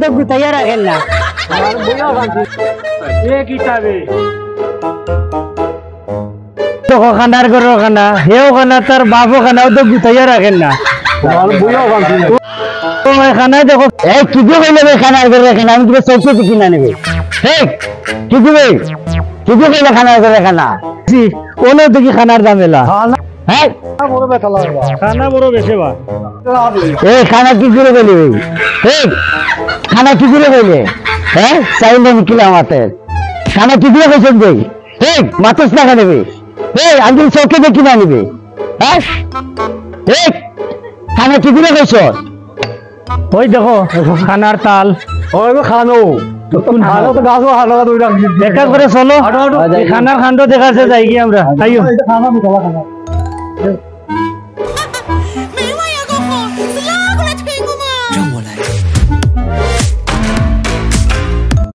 তো গুতাইয়া রাখেন না আমার বইয়া গাছি এ কিতাবে তো খানার করো খানা হেও খানা তার বাপও খানাও তো গুতাইয়া রাখেন না আমার বইয়া গাছি তোমার খানায় দেখো এই কি দিয়ে কইলে খানার করে রাখেন আমি কিবা চৌকি দিকি না নেবে এই কি দিবে কি দিয়ে কইলে খানার করে খানা জি কোন দিকে খানার দাম এলা হ্যাঁ বড় ব্যথা লাগে খানা বড় বেশি বা লাভ লই এই খানা কি করে কইলে এই খানা কি করে কইলে হ্যাঁ চাইলে নিকিলা আমাতে খানা কি দিয়ে কইছেন দেই এই মাতস টাকা নেবে এই আমি চৌকি দেখি না নেবে হ্যাঁ এই খানা কি করে কইছ ওই দেখো খানার তাল ওই খানো খানো তো গাছও হালো দুই রাখ দেখা করে চলো খানার খান্ড দেখাচ্ছে যাই কি আমরা তাইও খানা মিঠালা খানা